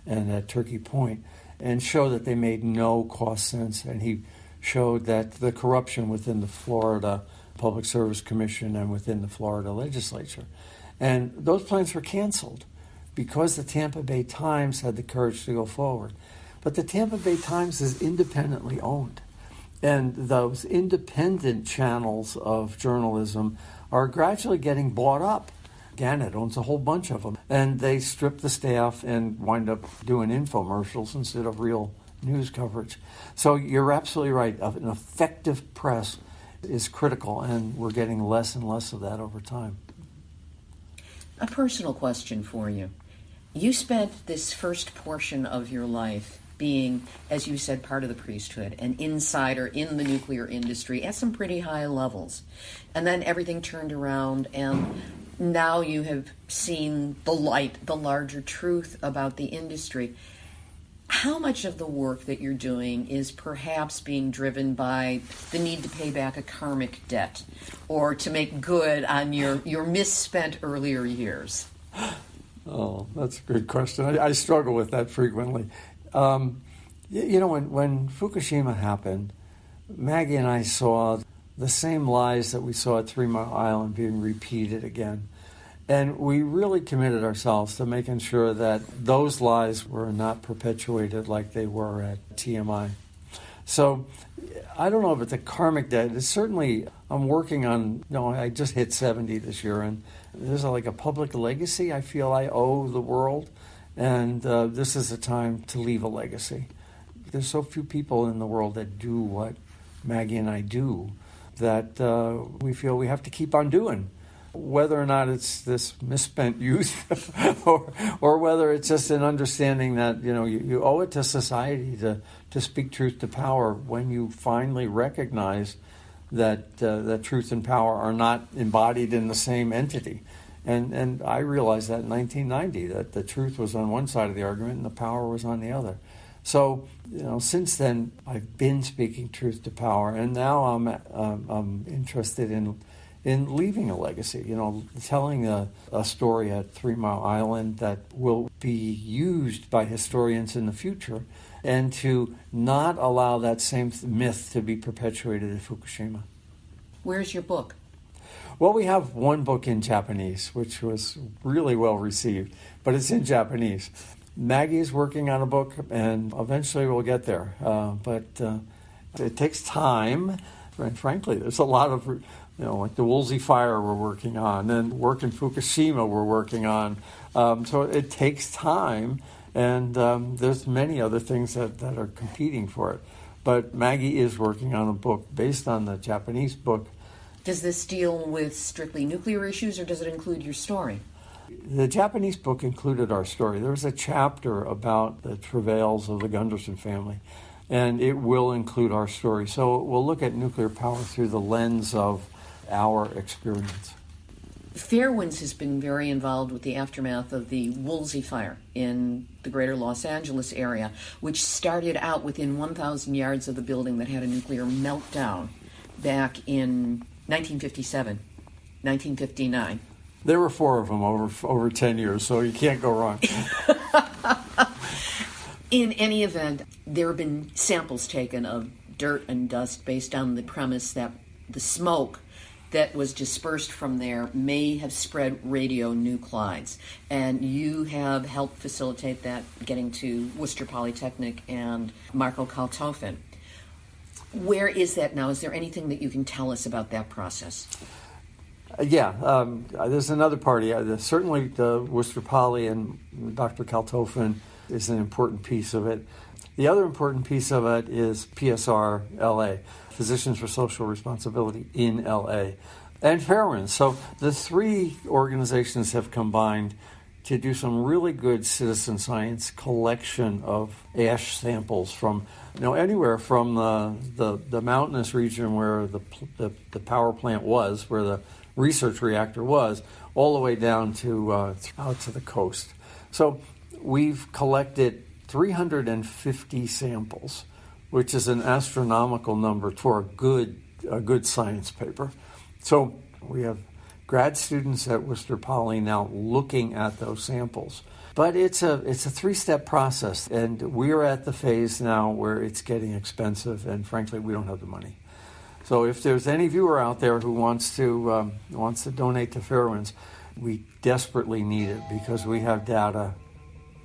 and at Turkey Point, and showed that they made no cost sense. And he showed that the corruption within the Florida Public Service Commission and within the Florida legislature. And those plans were canceled because the Tampa Bay Times had the courage to go forward. But the Tampa Bay Times is independently owned. And those independent channels of journalism are gradually getting bought up. Gannett owns a whole bunch of them. And they strip the staff and wind up doing infomercials instead of real news coverage. So you're absolutely right. An effective press is critical, and we're getting less and less of that over time. A personal question for you. You spent this first portion of your life being, as you said, part of the priesthood, an insider in the nuclear industry at some pretty high levels. And then everything turned around, and now you have seen the light, the larger truth about the industry. How much of the work that you're doing is perhaps being driven by the need to pay back a karmic debt or to make good on your misspent earlier years? Oh, that's a good question. I struggle with that frequently. When Fukushima happened, Maggie and I saw the same lies that we saw at 3 Mile Island being repeated again. And we really committed ourselves to making sure that those lies were not perpetuated like they were at TMI. So I don't know if it's a karmic debt. It's certainly, I'm working on, I just hit 70 this year, and there's like a public legacy I feel I owe the world, and this is a time to leave a legacy. There's so few people in the world that do what Maggie and I do that we feel we have to keep on doing. Whether or not it's this misspent youth or whether it's just an understanding that, you owe it to society to speak truth to power when you finally recognize that truth and power are not embodied in the same entity. And I realized that in 1990, that the truth was on one side of the argument and the power was on the other. So, since then, I've been speaking truth to power, and now I'm interested in leaving a legacy, telling a story at 3 Mile Island that will be used by historians in the future, and to not allow that same myth to be perpetuated at Fukushima. Where's your book? Well, we have one book in Japanese, which was really well received, but it's in Japanese. Maggie is working on a book, and eventually we'll get there. But it takes time, and frankly, there's a lot of, like the Woolsey Fire we're working on, and work in Fukushima we're working on. So it takes time, and there's many other things that are competing for it. But Maggie is working on a book based on the Japanese book. Does this deal with strictly nuclear issues, or does it include your story? The Japanese book included our story. There was a chapter about the travails of the Gundersen family, and it will include our story. So we'll look at nuclear power through the lens of our experience. Fairwinds has been very involved with the aftermath of the Woolsey Fire in the greater Los Angeles area, which started out within 1,000 yards of the building that had a nuclear meltdown back in 1957, 1959. There were 4 of them over 10 years, so you can't go wrong. In any event, there have been samples taken of dirt and dust based on the premise that the smoke that was dispersed from there may have spread radionuclides. And you have helped facilitate that, getting to Worcester Polytechnic and Marco Kaltofen. Where is that now? Is there anything that you can tell us about that process? There's another party. Certainly the Worcester Poly and Dr. Kaltofen is an important piece of it. The other important piece of it is PSR LA, Physicians for Social Responsibility in LA, and Fairwinds. So the 3 organizations have combined to do some really good citizen science collection of ash samples from anywhere from the mountainous region where the power plant was, where the research reactor was, all the way down to out to the coast. So we've collected 350 samples, which is an astronomical number for a good science paper. So we have grad students at Worcester Poly now looking at those samples. But it's a 3-step process, and we're at the phase now where it's getting expensive, and frankly, we don't have the money. So if there's any viewer out there who wants to donate to Fairwinds, we desperately need it because we have data.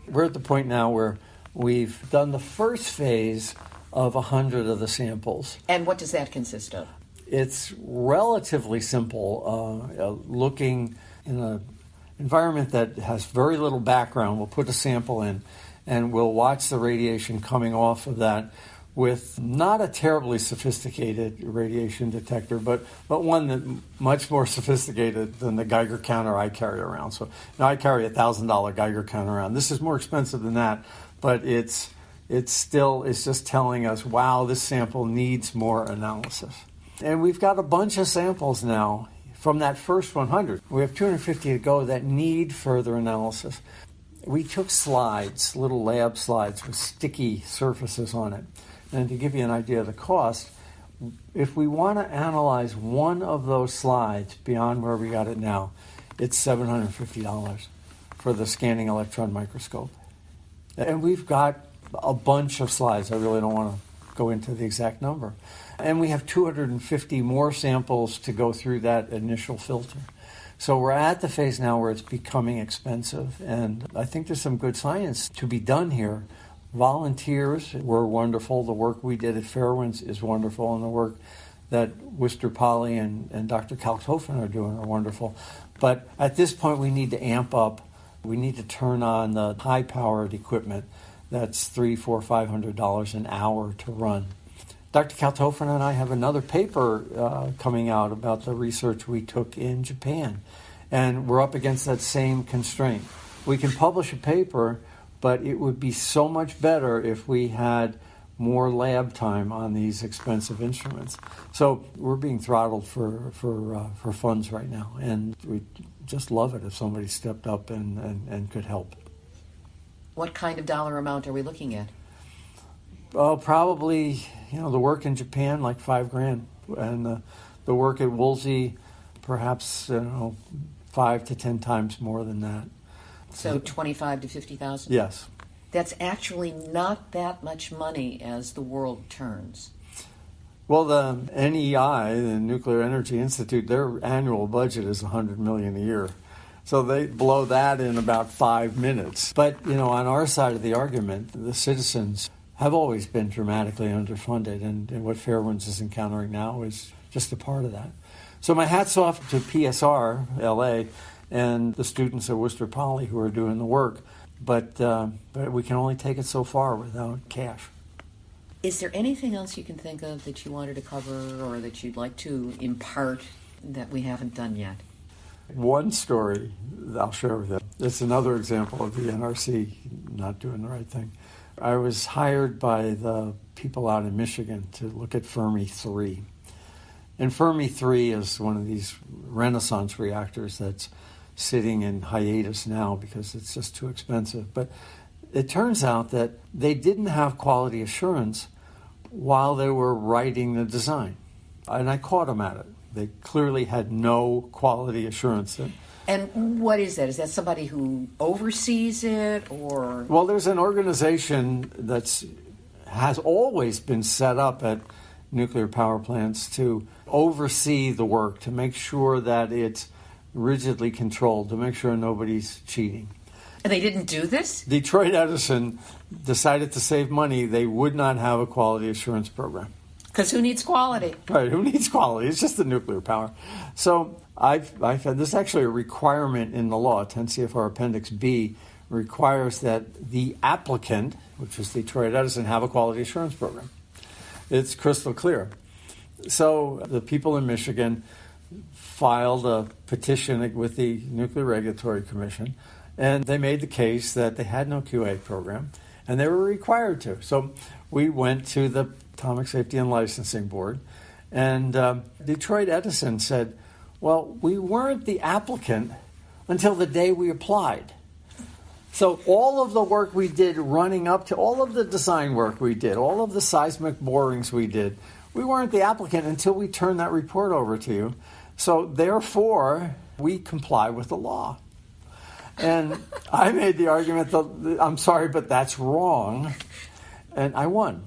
We're at the point now where we've done the first phase of 100 of the samples. And what does that consist of? It's relatively simple. Looking in an environment that has very little background, we'll put a sample in, and we'll watch the radiation coming off of that with not a terribly sophisticated radiation detector, but one that much more sophisticated than the Geiger counter I carry around. So now I carry a $1,000 Geiger counter around. This is more expensive than that, but it's just telling us, wow, this sample needs more analysis. And we've got a bunch of samples now from that first 100. We have 250 to go that need further analysis. We took slides, little lab slides with sticky surfaces on it. And to give you an idea of the cost, if we want to analyze one of those slides beyond where we got it now, it's $750 for the scanning electron microscope. And we've got a bunch of slides. I really don't want to go into the exact number. And we have 250 more samples to go through that initial filter. So we're at the phase now where it's becoming expensive. And I think there's some good science to be done here. volunteers were wonderful. The work we did at Fairwinds is wonderful, and the work that Worcester Poly and Dr. Kaltofen are doing are wonderful. But at this point, we need to amp up. We need to turn on the high-powered equipment that's $300, $400, $500 an hour to run. Dr. Kaltofen and I have another paper coming out about the research we took in Japan, and we're up against that same constraint. We can publish a paper, but it would be so much better if we had more lab time on these expensive instruments. So we're being throttled for funds right now, and we just love it if somebody stepped up and could help. What kind of dollar amount are we looking at? Well, probably, the work in Japan, like $5,000, and the work at Woolsey, perhaps, 5 to 10 times more than that. So 25 to 50,000? Yes. That's actually not that much money as the world turns. Well, the NEI, the Nuclear Energy Institute, their annual budget is $100 million a year. So they blow that in about 5 minutes. But, on our side of the argument, the citizens have always been dramatically underfunded, and what Fairwinds is encountering now is just a part of that. So my hat's off to PSR, LA, and the students at Worcester Poly who are doing the work. But we can only take it so far without cash. Is there anything else you can think of that you wanted to cover or that you'd like to impart that we haven't done yet? One story I'll share with you. It's another example of the NRC not doing the right thing. I was hired by the people out in Michigan to look at Fermi 3. And Fermi 3 is one of these Renaissance reactors that's sitting in hiatus now because it's just too expensive. But it turns out that they didn't have quality assurance while they were writing the design. And I caught them at it. They clearly had no quality assurance. And what is that? Is that somebody who oversees it, or? Well, there's an organization that has always been set up at nuclear power plants to oversee the work, to make sure that it's rigidly controlled, to make sure nobody's cheating. And they didn't do this? Detroit Edison decided to save money. They would not have a quality assurance program. Because who needs quality? Right, who needs quality? It's just the nuclear power. So I've had, this is actually a requirement in the law. 10 CFR Appendix B requires that the applicant, which is Detroit Edison, have a quality assurance program. It's crystal clear. So the people in Michigan filed a petition with the Nuclear Regulatory Commission, and they made the case that they had no QA program, and they were required to. So we went to the Atomic Safety and Licensing Board, and Detroit Edison said, well, we weren't the applicant until the day we applied. So all of the work we did running up to, all of the design work we did, all of the seismic borings we did, we weren't the applicant until we turned that report over to you. So therefore, we comply with the law. And I made the argument that, I'm sorry, but that's wrong. And I won.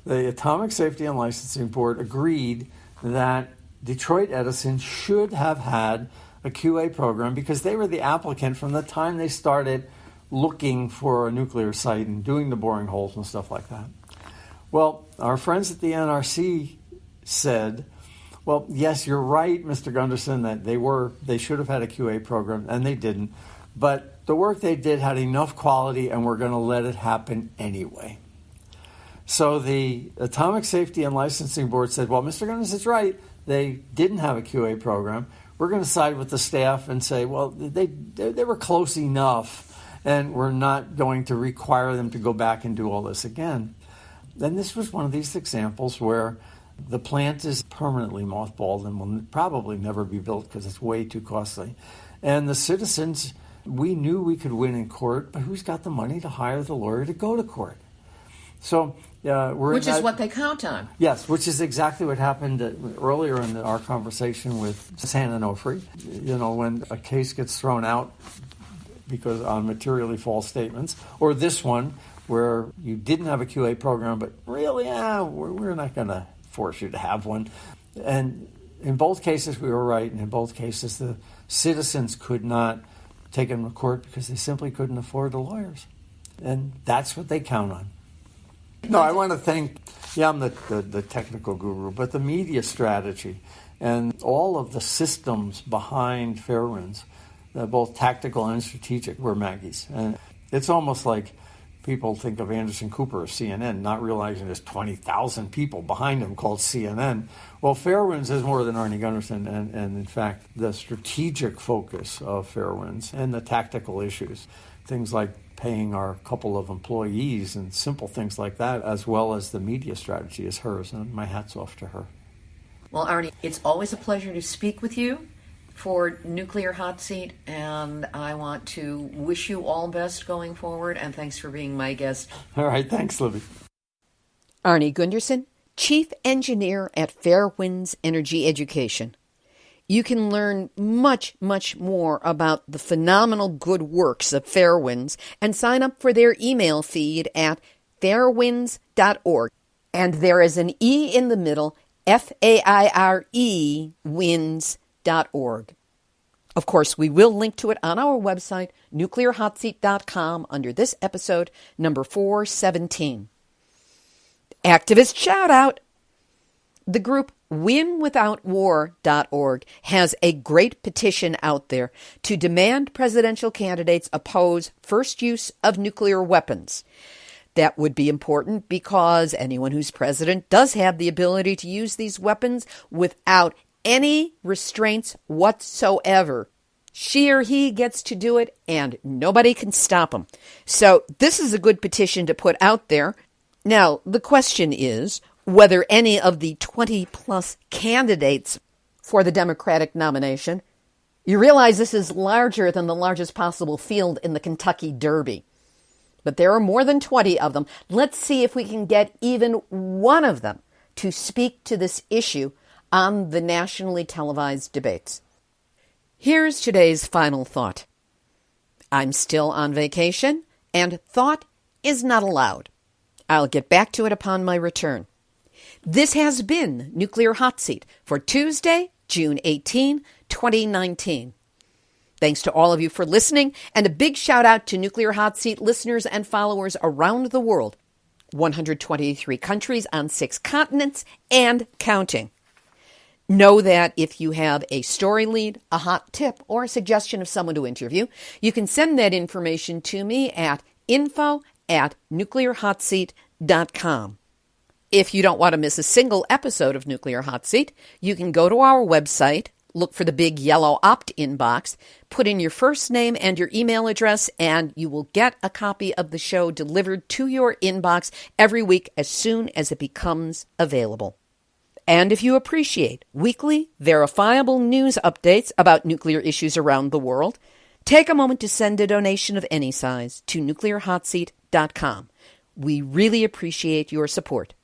The Atomic Safety and Licensing Board agreed that Detroit Edison should have had a QA program because they were the applicant from the time they started looking for a nuclear site and doing the boring holes and stuff like that. Well, our friends at the NRC said, well, yes, you're right, Mr. Gundersen, that they should have had a QA program, and they didn't. But the work they did had enough quality, and we're going to let it happen anyway. So the Atomic Safety and Licensing Board said, well, Mr. Gundersen's right. They didn't have a QA program. We're going to side with the staff and say, well, they were close enough, and we're not going to require them to go back and do all this again. And this was one of these examples where the plant is permanently mothballed and will probably never be built because it's way too costly. And the citizens, we knew we could win in court, but who's got the money to hire the lawyer to go to court? So which is what they count on. Yes, which is exactly what happened earlier in our conversation with Santa Onofre. When a case gets thrown out because on materially false statements, or this one where you didn't have a QA program, but really, we're not going to force you to have one. And in both cases, we were right, and in both cases, the citizens could not take them to court because they simply couldn't afford the lawyers. And that's what they count on. No, I want to thank, I'm the technical guru, but the media strategy and all of the systems behind Fairwinds, both tactical and strategic, were Maggie's. And it's almost like people think of Anderson Cooper of CNN, not realizing there's 20,000 people behind him called CNN. Well, Fairwinds is more than Arnie Gundersen, and in fact, the strategic focus of Fairwinds and the tactical issues, things like paying our couple of employees and simple things like that, as well as the media strategy, is hers, and my hat's off to her. Well, Arnie, it's always a pleasure to speak with you for Nuclear Hot Seat, and I want to wish you all best going forward, and thanks for being my guest. All right, thanks, Libby. Arnie Gundersen, Chief Engineer at Fairwinds Energy Education. You can learn much, much more about the phenomenal good works of Fairwinds and sign up for their email feed at fairwinds.org. And there is an E in the middle, FAIRE, wins.org. Of course, we will link to it on our website, nuclearhotseat.com, under this episode, number 417. Activist shout-out. The group winwithoutwar.org has a great petition out there to demand presidential candidates oppose first use of nuclear weapons. That would be important because anyone who's president does have the ability to use these weapons without any restraints whatsoever. She or he gets to do it, and nobody can stop him. So this is a good petition to put out there. Now, the question is whether any of the 20-plus candidates for the Democratic nomination, you realize this is larger than the largest possible field in the Kentucky Derby. But there are more than 20 of them. Let's see if we can get even one of them to speak to this issue on the nationally televised debates. Here's today's final thought. I'm still on vacation, and thought is not allowed. I'll get back to it upon my return. This has been Nuclear Hot Seat for Tuesday, June 18, 2019. Thanks to all of you for listening, and a big shout out to Nuclear Hot Seat listeners and followers around the world. 123 countries on 6 continents and counting. Know that if you have a story lead, a hot tip, or a suggestion of someone to interview, you can send that information to me at info@nuclearhotseat.com. If you don't want to miss a single episode of Nuclear Hot Seat, you can go to our website, look for the big yellow opt-in box, put in your first name and your email address, and you will get a copy of the show delivered to your inbox every week as soon as it becomes available. And if you appreciate weekly, verifiable news updates about nuclear issues around the world, take a moment to send a donation of any size to nuclearhotseat.com. We really appreciate your support.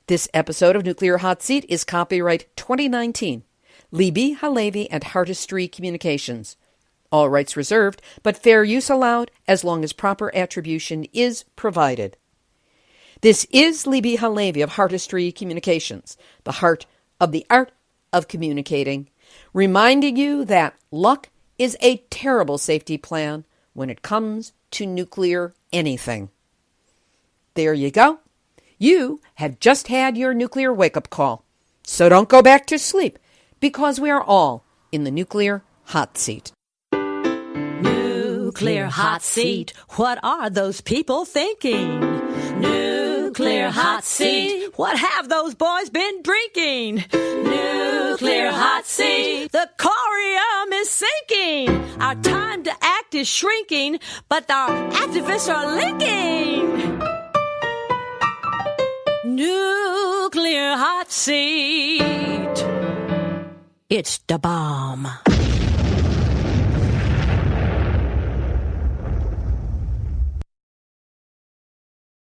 This episode of Nuclear Hot Seat is copyright 2019, Libbe HaLevy and Heartistry Communications. All rights reserved, but fair use allowed as long as proper attribution is provided. This is Libbe HaLevy of Heartistry Communications, the heart of the art of communicating, reminding you that luck is a terrible safety plan when it comes to nuclear anything. There you go. You have just had your nuclear wake-up call. So don't go back to sleep, because we are all in the nuclear hot seat. Nuclear hot seat. What are those people thinking? Nuclear hot seat. What have those boys been drinking? Nuclear hot seat. The corium is sinking. Our time to act is shrinking, but our activists are linking. Nuclear hot seat. It's the bomb.